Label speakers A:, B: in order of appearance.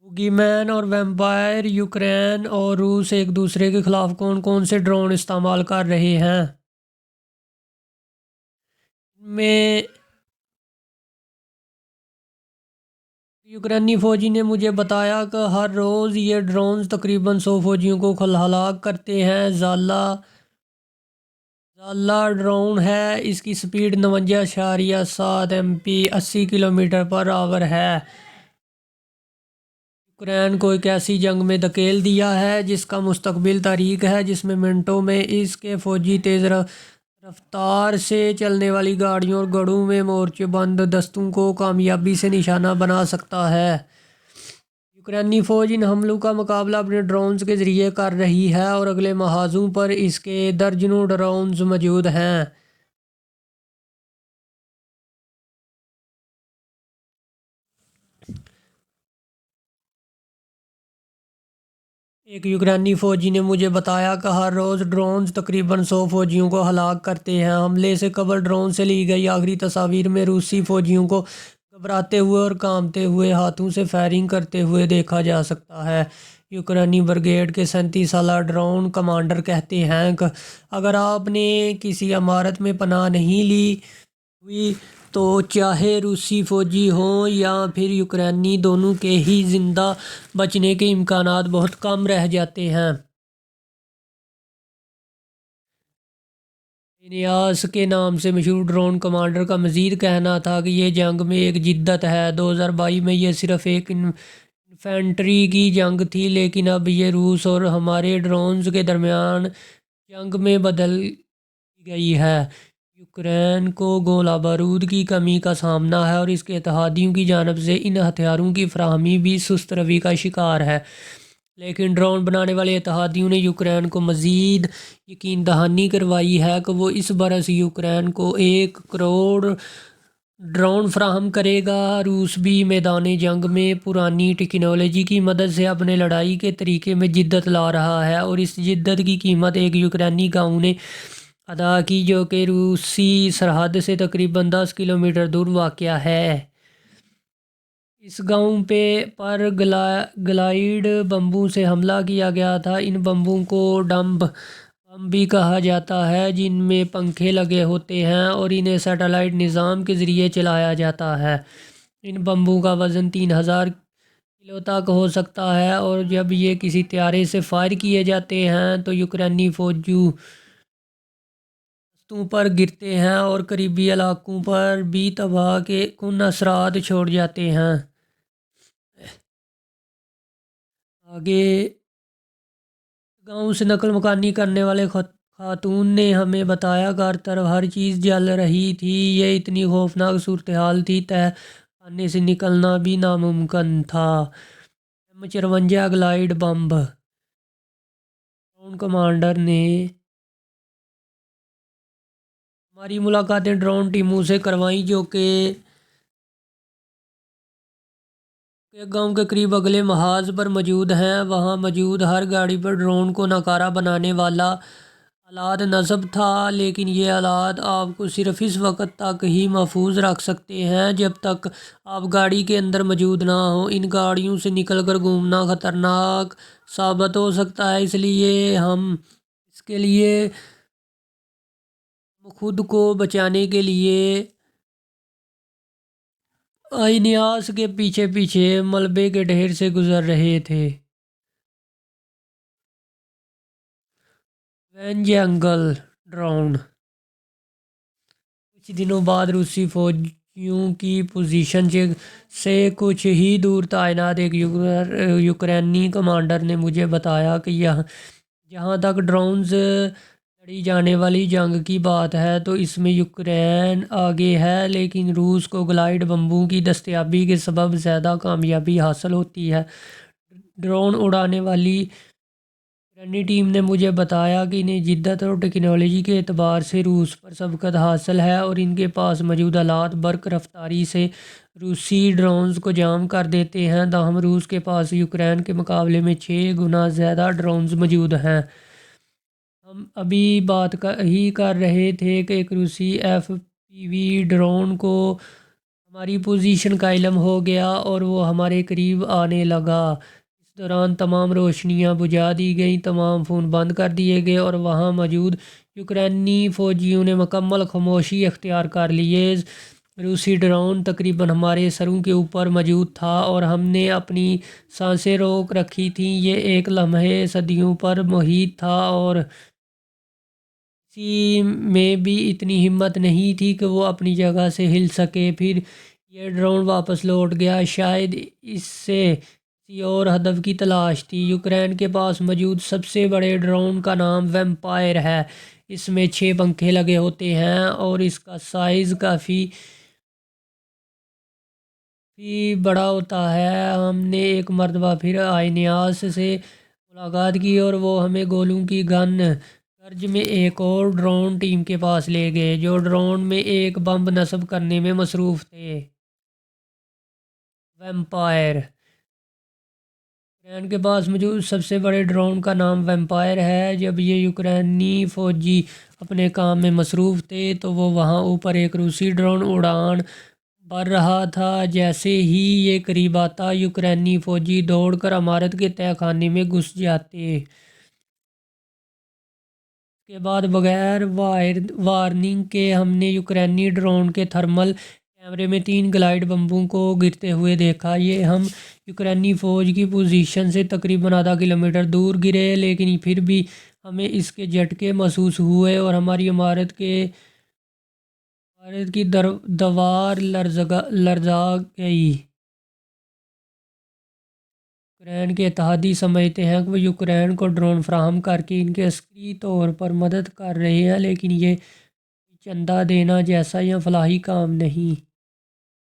A: बुगी man और vampire Ukraine और रूस एक दूसरे के खिलाफ कौन कौन से ड्रोन इस्तेमाल कर रहे हैं? में यूक्रेनी फौजी ने मुझे बताया कि हर रोज़ ये ड्रोन्स तकरीबन 100 फौजियों को हलाक करते हैं। ज़ाला ड्रोन है। इसकी speed 59.7 MP 80 kilometre per hour है। यूक्रेन को एक ऐसी जंग में धकेल दिया है जिसका मुस्तकबिल तारीख है, जिसमें मिनटों में इसके फौजी तेज़ रफ्तार से चलने वाली गाड़ियों और गढ़ों में मोर्चेबंद दस्तों को कामयाबी से निशाना बना सकता है। यूक्रेनी फ़ौज इन हमलों का मुकाबला अपने ड्रोन्स के ज़रिए कर रही है और अगले महाजों पर इसके दर्जनों ड्रोन्स मौजूद हैं। एक यूक्रेनी फ़ौजी ने मुझे बताया कि हर रोज़ ड्रोन्स तकरीबन 100 फौजियों को हलाक करते हैं। हमले से कबल ड्रोन से ली गई आखिरी तस्वीर में रूसी फ़ौजियों को घबराते हुए और कांपते हुए हाथों से फायरिंग करते हुए देखा जा सकता है। यूक्रेनी ब्रिगेड के 37 साला ड्रोन कमांडर कहते हैं कि अगर आपने किसी इमारत में पनाह नहीं ली हुई तो चाहे रूसी फौजी हों या फिर यूक्रेनी, दोनों के ही जिंदा बचने के इम्कानात बहुत कम रह जाते हैं। इनियास के नाम से मशहूर ड्रोन कमांडर का मज़ीद कहना था कि ये जंग में एक जिद्दत है। 2022 में ये सिर्फ एक इन्फेंट्री की जंग थी, लेकिन अब ये रूस और हमारे ड्रोन्स के दरमियान जंग में बदल गई है। यूक्रेन को गोला बारूद की कमी का सामना है और इसके इत्तेहादियों की जानब से इन हथियारों की फराहमी भी सुस्त रवि का शिकार है। लेकिन ड्रोन बनाने वाले इत्तेहादियों ने यूक्रेन को मज़ीद यकीन दहानी करवाई है कि वो इस बरस यूक्रेन को 1 करोड़ ड्रोन फराहम करेगा। रूस भी मैदान जंग में पुरानी टेक्नोलॉजी की मदद से अपने लड़ाई के तरीके में जिद्दत ला रहा है और इस जिद्दत की कीमत एक यूक्रेनी गाँव ने अदा की, जो कि रूसी सरहद से तकरीबन 10 किलोमीटर दूर वाक़या है। इस गांव पर ग्लाइड बम्बों से हमला किया गया था। इन बम्बों को डंब बम भी कहा जाता है, जिनमें पंखे लगे होते हैं और इन्हें सैटेलाइट निज़ाम के ज़रिए चलाया जाता है। इन बम्बों का वज़न 3000 किलो तक हो सकता है और जब ये किसी त्यारे से फायर किए जाते हैं तो यूक्रेनी फौजियों पर गिरते हैं और करीबी इलाकों पर भी तबाह के कुन असरात छोड़ जाते हैं। आगे गांव से नकल मकानी करने वाले खातून ने हमें बताया कि हर तरफ हर चीज़ जल रही थी। ये इतनी खौफनाक सूरत हाल थी, तह खाने से निकलना भी नामुमकिन था। M54 ग्लाइड बम्ब ड्रोन कमांडर ने हमारी मुलाकातें ड्रोन टीमों से करवाई, जो कि गांव के करीब अगले महाज पर मौजूद हैं। वहां मौजूद हर गाड़ी पर ड्रोन को नकारा बनाने वाला आलात नस्ब था, लेकिन ये आलात आपको सिर्फ इस वक्त तक ही महफूज रख सकते हैं जब तक आप गाड़ी के अंदर मौजूद ना हो। इन गाड़ियों से निकल कर घूमना ख़तरनाक साबित हो सकता है, इसलिए हम इसके लिए खुद को बचाने के लिए इनियास के पीछे पीछे मलबे के ढेर से गुजर रहे थे। वेंजैंगल ड्रोन कुछ दिनों बाद रूसी फौजियों की पोजीशन से कुछ ही दूर तैनात एक यूक्रेनी कमांडर ने मुझे बताया कि जहाँ तक ड्रोन्स लड़ी जाने वाली जंग की बात है तो इसमें यूक्रेन आगे है, लेकिन रूस को ग्लाइड बम्बों की दस्तयाबी के सबब ज़्यादा कामयाबी हासिल होती है। ड्रोन उड़ाने वाली यूक्रेनी टीम ने मुझे बताया कि इन्हें जिद्दत और टेक्नोलॉजी के एतबार से रूस पर सबकत हासिल है और इनके पास मौजूद आलात बर्क रफ्तारी से रूसी ड्रोन्स को जाम कर देते हैं। ताहम रूस के पास यूक्रेन के मुकाबले में 6 गुना ज़्यादा ड्रोन्स मौजूद हैं। हम अभी बात ही कर रहे थे कि एक रूसी FPV ड्रोन को ہماری پوزیشن کا علم ہو گیا اور وہ ہمارے قریب آنے لگا۔ اس دوران تمام روشنیاں بجھا دی گئیں، تمام فون بند کر دیے گئے اور وہاں موجود یوکرینی فوجیوں نے مکمل خاموشی اختیار کر لی۔ روسی ڈرون تقریباً ہمارے سروں کے اوپر موجود تھا اور ہم نے اپنی سانسیں روک رکھی تھیں۔ یہ ایک لمحے صدیوں پر محیط تھا اور کسی میں بھی اتنی ہمت نہیں تھی کہ وہ اپنی جگہ سے ہل سکے۔ پھر یہ ڈرون واپس لوٹ گیا، شاید اس سے کسی اور ہدف کی تلاش تھی۔ یوکرین کے پاس موجود سب سے بڑے ڈرون کا نام ویمپائر ہے۔ اس میں 6 پنکھے لگے ہوتے ہیں اور اس کا سائز کافی بڑا ہوتا ہے۔ ہم نے ایک مرتبہ پھر آئینیاس سے ملاقات کی اور وہ ہمیں گولوں کی گن درج میں ایک اور ڈرون ٹیم کے پاس لے گئے جو ڈرون میں ایک بم نصب کرنے میں مصروف تھے۔ ویمپائر یوکرین کے پاس موجود سب سے بڑے ڈرون کا نام ویمپائر ہے۔ جب یہ یوکرینی فوجی اپنے کام میں مصروف تھے تو وہاں اوپر ایک روسی ڈرون اڑان بھر رہا تھا۔ جیسے ہی یہ قریب آتا، یوکرینی فوجی دوڑ کر عمارت کے تہہ خانے میں گھس جاتے۔ اس کے بعد بغیر وارننگ کے ہم نے یوکرینی ڈرون کے تھرمل کیمرے میں 3 گلائیڈ بمبوں کو گرتے ہوئے دیکھا۔ یہ ہم یوکرینی فوج کی پوزیشن سے تقریباً آدھا کلومیٹر دور گرے، لیکن پھر بھی ہمیں اس کے جھٹکے محسوس ہوئے اور ہماری عمارت کی دیوار لرزا گئی۔ یوکرین کے اتحادی سمجھتے ہیں کہ وہ یوکرین کو ڈرون فراہم کر کے ان کے عسکری طور پر مدد کر رہے ہیں، لیکن یہ چندہ دینا جیسا یا فلاحی کام نہیں۔